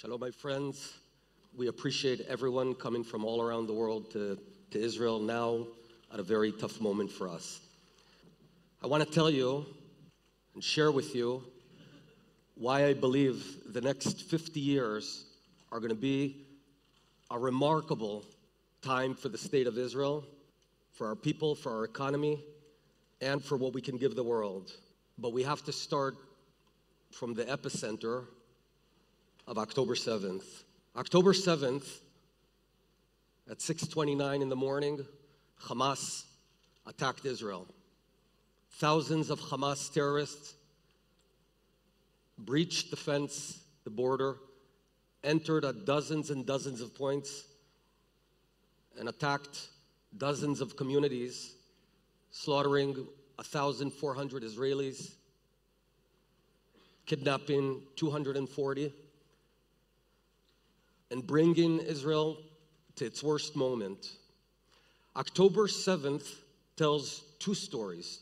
Shalom, my friends. We appreciate everyone coming from all around the world to Israel now at a very tough moment for us. I want to tell you and share with you why I believe the next 50 years are going to be a remarkable time for the state of Israel, for our people, for our economy, and for what we can give the world. But we have to start from the epicenter of October 7th. October 7th, at 6:29 in the morning, Hamas attacked Israel. Thousands of Hamas terrorists breached the fence, the border, entered at dozens and dozens of points, and attacked dozens of communities, slaughtering 1,400 Israelis, kidnapping 240, and bringing Israel to its worst moment. October 7th tells two stories.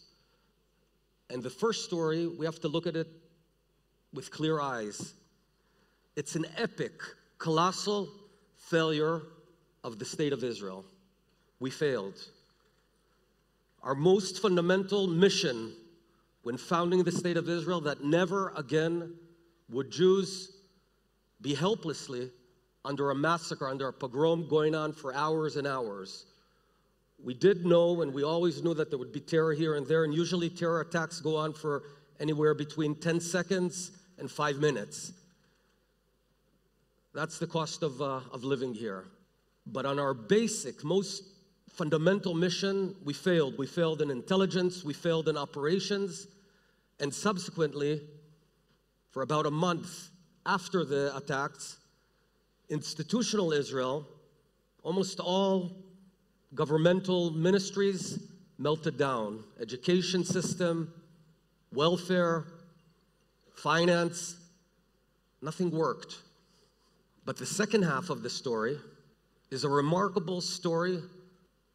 And the first story, we have to look at it with clear eyes. It's an epic, colossal failure of the state of Israel. We failed. Our most fundamental mission when founding the state of Israel, that never again would Jews be helplessly under a massacre, under a pogrom going on for hours and hours. We did know, and we always knew, that there would be terror here and there, and usually terror attacks go on for anywhere between 10 seconds and 5 minutes. That's the cost of living here. But on our basic, most fundamental mission, we failed. We failed in intelligence, we failed in operations, and subsequently, for about a month after the attacks, institutional Israel, almost all governmental ministries melted down. Education system, welfare, finance, nothing worked. But the second half of the story is a remarkable story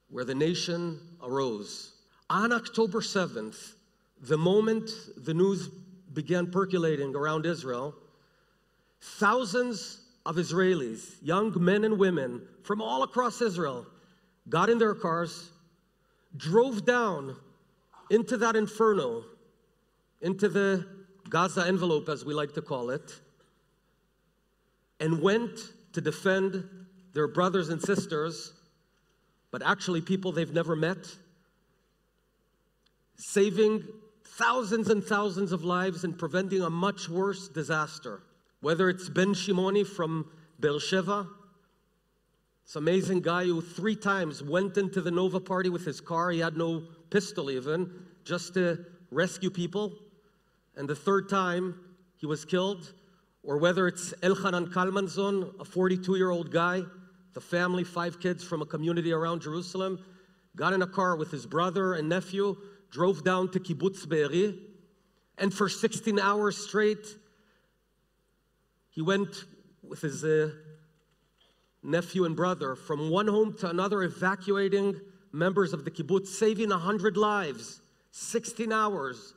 where the nation arose. On October 7th, the moment the news began percolating around Israel, thousands of Israelis, young men and women from all across Israel, got in their cars, drove down into that inferno, into the Gaza envelope, as we like to call it, and went to defend their brothers and sisters, but actually people they've never met, saving thousands and thousands of lives and preventing a much worse disaster. Whether it's Ben Shimoni from Beersheba, this amazing guy who 3 times went into the Nova party with his car, he had no pistol even, just to rescue people, and the 3rd time he was killed. Or whether it's Elchanan Kalmanzon, a 42-year-old guy, the family, 5 kids from a community around Jerusalem, got in a car with his brother and nephew, drove down to Kibbutz Be'eri, and for 16 hours straight, he went with his nephew and brother from one home to another, evacuating members of the kibbutz, saving 100 lives, 16 hours.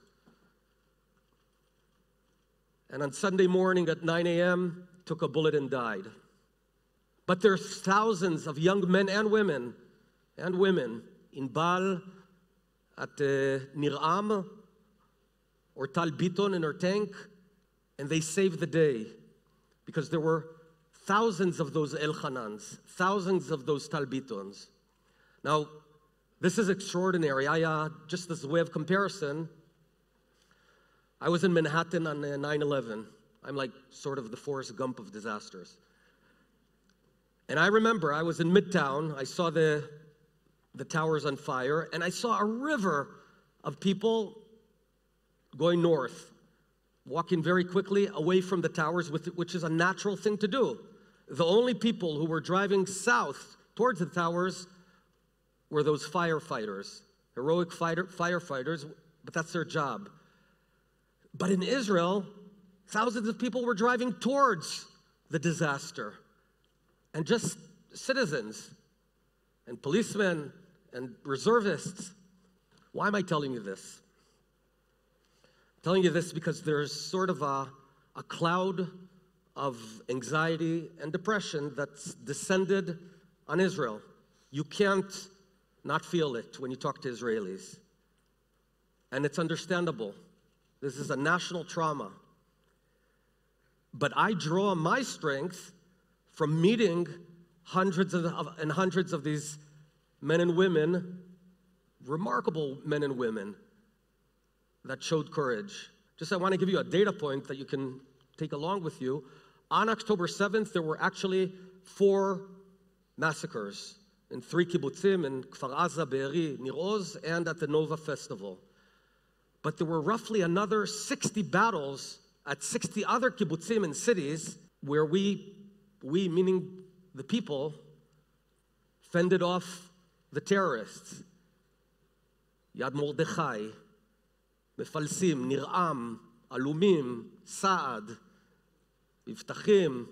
And on Sunday morning at 9 a.m., took a bullet and died. But there's thousands of young men and women in Bal, at Nir-Am, or Tal Biton in her tank, and they saved the day. Because there were thousands of those Elchanans, thousands of those Tal Bitons. Now, this is extraordinary. Just as a way of comparison, I was in Manhattan on 9/11. I'm like sort of the Forrest Gump of disasters. And I remember I was in Midtown. I saw the towers on fire, and I saw a river of people going north, walking very quickly away from the towers, which is a natural thing to do. The only people who were driving south towards the towers were those firefighters, heroic firefighters, but that's their job. But in Israel, thousands of people were driving towards the disaster. And just citizens and policemen and reservists. Why am I telling you this? I'm telling you this because there's sort of a cloud of anxiety and depression that's descended on Israel. You can't not feel it when you talk to Israelis. And it's understandable. This is a national trauma. But I draw my strength from meeting hundreds of these men and women, remarkable men and women that showed courage. Just I want to give you a data point that you can take along with you. On October 7th, there were actually 4 massacres in 3 kibbutzim, in Kfar Aza, Be'eri, Nir Oz, and at the Nova Festival. But there were roughly another 60 battles at 60 other kibbutzim and cities where we meaning the people, fended off the terrorists. Yad Mordechai, Mefalsim, Nir'am, Alumim, Saad, Iftachim,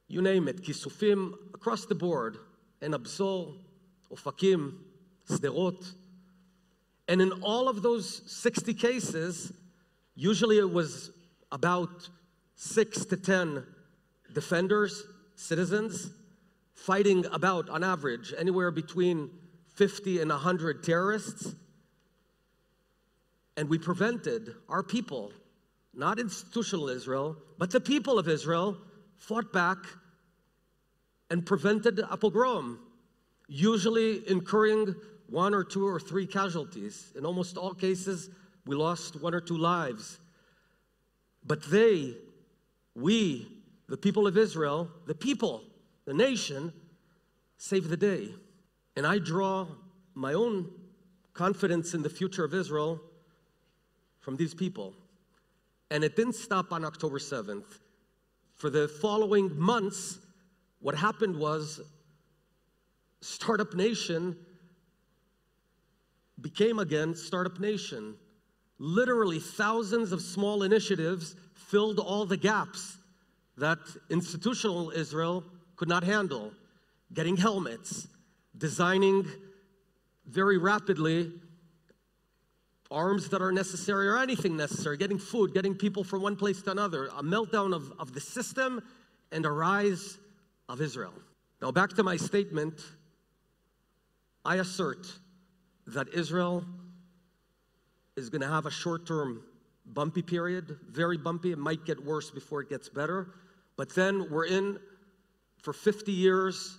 you name it, Kisufim, across the board, and Absor, Ofakim, Sderot. And in all of those 60 cases, usually it was about 6 to 10 defenders, citizens, fighting about, on average, anywhere between 50 and 100 terrorists. And we prevented our people, not institutional Israel, but the people of Israel, fought back and prevented a pogrom, usually incurring 1 or 2 or 3 casualties. In almost all cases, we lost 1 or 2 lives. But we, the people of Israel, the nation, saved the day. And I draw my own confidence in the future of Israel from these people. And it didn't stop on October 7th. For the following months, what happened was Startup Nation became again Startup Nation. Literally thousands of small initiatives filled all the gaps that institutional Israel could not handle. Getting helmets, designing very rapidly arms that are necessary or anything necessary, getting food, getting people from one place to another, a meltdown of the system and a rise of Israel. Now back to my statement, I assert that Israel is going to have a short-term bumpy period, very bumpy. It might get worse before it gets better. But then we're in for 50 years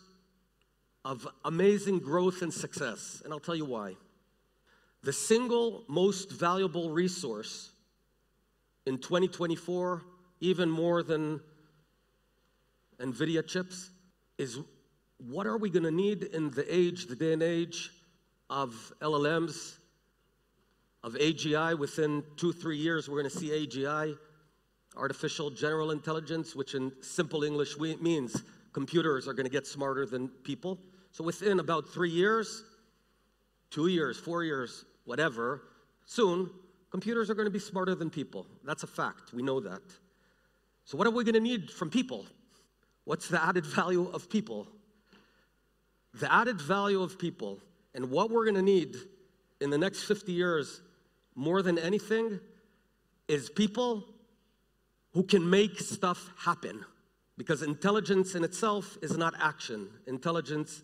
of amazing growth and success. And I'll tell you why. The single most valuable resource in 2024, even more than NVIDIA chips, is what are we going to need in the day and age of LLMs, of AGI. Within 2-3 years, we're going to see AGI, artificial general intelligence, which in simple English means computers are going to get smarter than people. So within about 3 years, 2 years, 4 years, whatever, soon, computers are going to be smarter than people. That's a fact. We know that. So what are we going to need from people? What's the added value of people? The added value of people and what we're going to need in the next 50 years more than anything is people who can make stuff happen. Because intelligence in itself is not action. Intelligence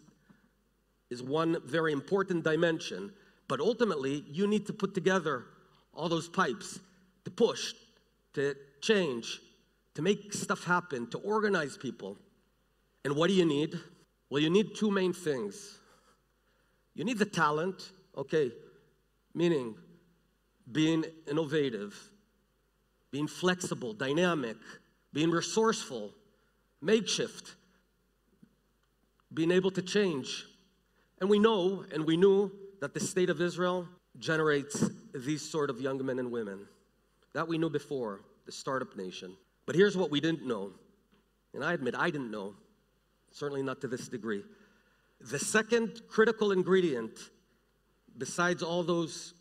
is one very important dimension. But ultimately, you need to put together all those pipes to push, to change, to make stuff happen, to organize people. And what do you need? Well, you need 2 main things. You need the talent, okay, meaning being innovative, being flexible, dynamic, being resourceful, makeshift, being able to change. And we know, and we knew that the state of Israel generates these sort of young men and women. That we knew before, the startup nation. But here's what we didn't know, and I admit I didn't know, certainly not to this degree. The second critical ingredient, besides all those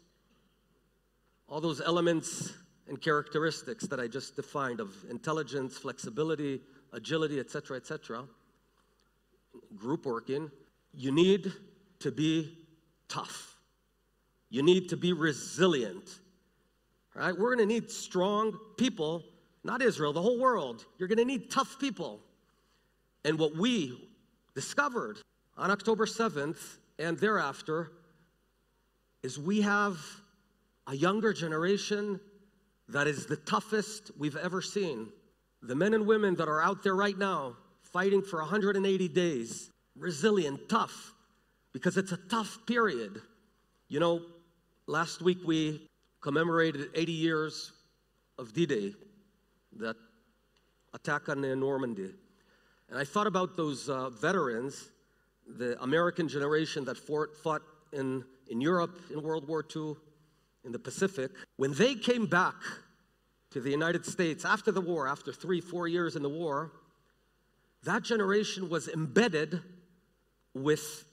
elements and characteristics that I just defined of intelligence, flexibility, agility, etc., group working, you need to be tough. You need to be resilient. Right? We're going to need strong people, not Israel, the whole world. You're going to need tough people. And what we discovered on October 7th and thereafter is we have a younger generation that is the toughest we've ever seen. The men and women that are out there right now fighting for 180 days, resilient, tough, because it's a tough period. You know, last week we commemorated 80 years of D-Day, that attack on Normandy. And I thought about those veterans, the American generation that fought in Europe in World War II, in the Pacific. When they came back to the United States after the war, after 3-4 years in the war, that generation was embedded with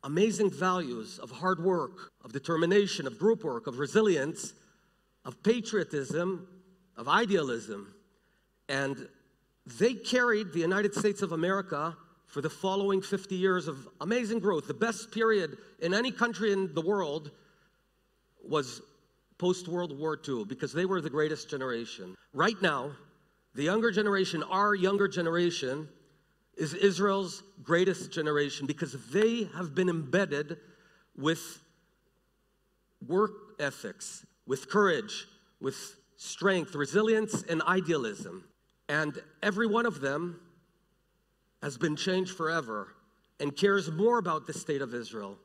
amazing values of hard work, of determination, of group work, of resilience, of patriotism, of idealism. And they carried the United States of America for the following 50 years of amazing growth. The best period in any country in the world was post-World War II, because they were the greatest generation. Right now, the younger generation, our younger generation, is Israel's greatest generation, because they have been embedded with work ethics, with courage, with strength, resilience, and idealism. And every one of them has been changed forever and cares more about the state of Israel,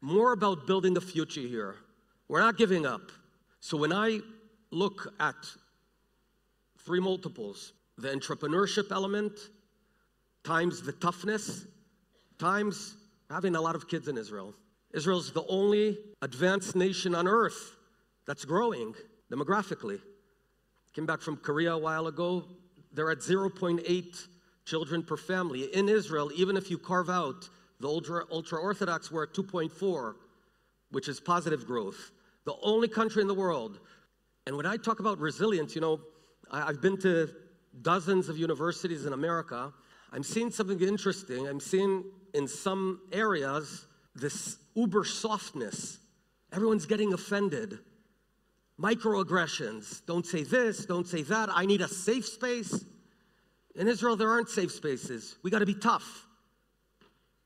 more about building a future here. We're not giving up. So when I look at three multiples, the entrepreneurship element, times the toughness, times having a lot of kids in Israel. Israel's the only advanced nation on earth that's growing demographically. Came back from Korea a while ago. They're at 0.8 children per family. In Israel, even if you carve out the ultra-Orthodox, we're at 2.4, which is positive growth. The only country in the world. And when I talk about resilience, you know, I've been to dozens of universities in America. I'm seeing something interesting. I'm seeing in some areas this uber softness. Everyone's getting offended. Microaggressions. Don't say this, don't say that. I need a safe space. In Israel, there aren't safe spaces. We got to be tough.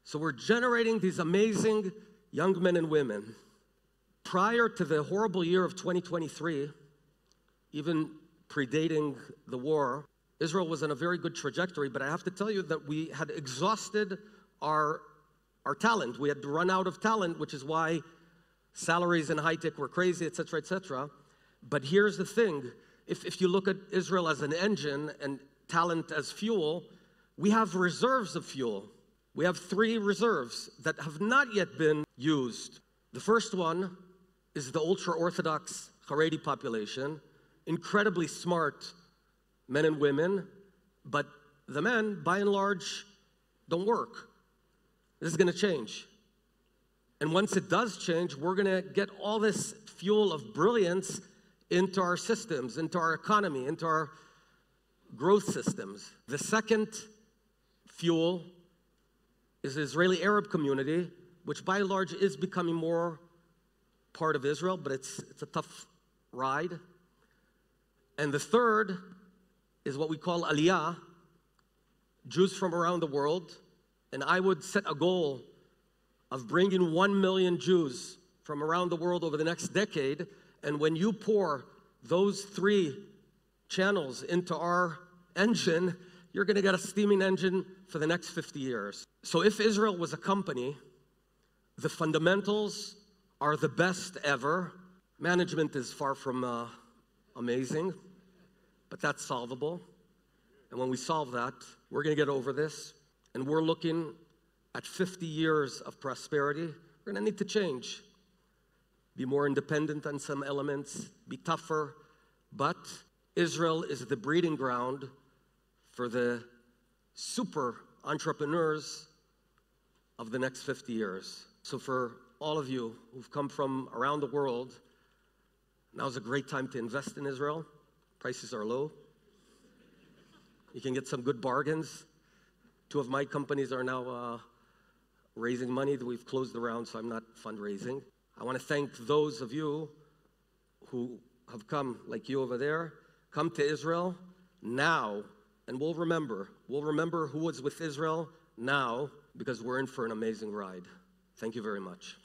So we're generating these amazing young men and women. Prior to the horrible year of 2023, even predating the war, Israel was on a very good trajectory, but I have to tell you that we had exhausted our talent. We had run out of talent, which is why salaries in high tech were crazy, etc., etc. But here's the thing. If you look at Israel as an engine and talent as fuel, we have reserves of fuel. We have 3 reserves that have not yet been used. The first one is the ultra-Orthodox Haredi population, incredibly smart men and women, but the men, by and large, don't work. This is going to change. And once it does change, we're going to get all this fuel of brilliance into our systems, into our economy, into our growth systems. The second fuel is the Israeli-Arab community, which by and large is becoming more part of Israel, but it's a tough ride. And the third is what we call Aliyah, Jews from around the world. And I would set a goal of bringing 1 million Jews from around the world over the next decade. And when you pour those 3 channels into our engine, you're going to get a steaming engine for the next 50 years. So if Israel was a company, the fundamentals are the best ever. Management is far from amazing, but that's solvable. And when we solve that, we're going to get over this. And we're looking at 50 years of prosperity. We're going to need to change. Be more independent on some elements, be tougher. But Israel is the breeding ground for the super entrepreneurs of the next 50 years. So for all of you who've come from around the world, now's a great time to invest in Israel. Prices are low. You can get some good bargains. 2 of my companies are now raising money. We've closed the round, so I'm not fundraising. I want to thank those of you who have come, like you over there, come to Israel. now, and we'll remember who was with Israel now, because we're in for an amazing ride. Thank you very much.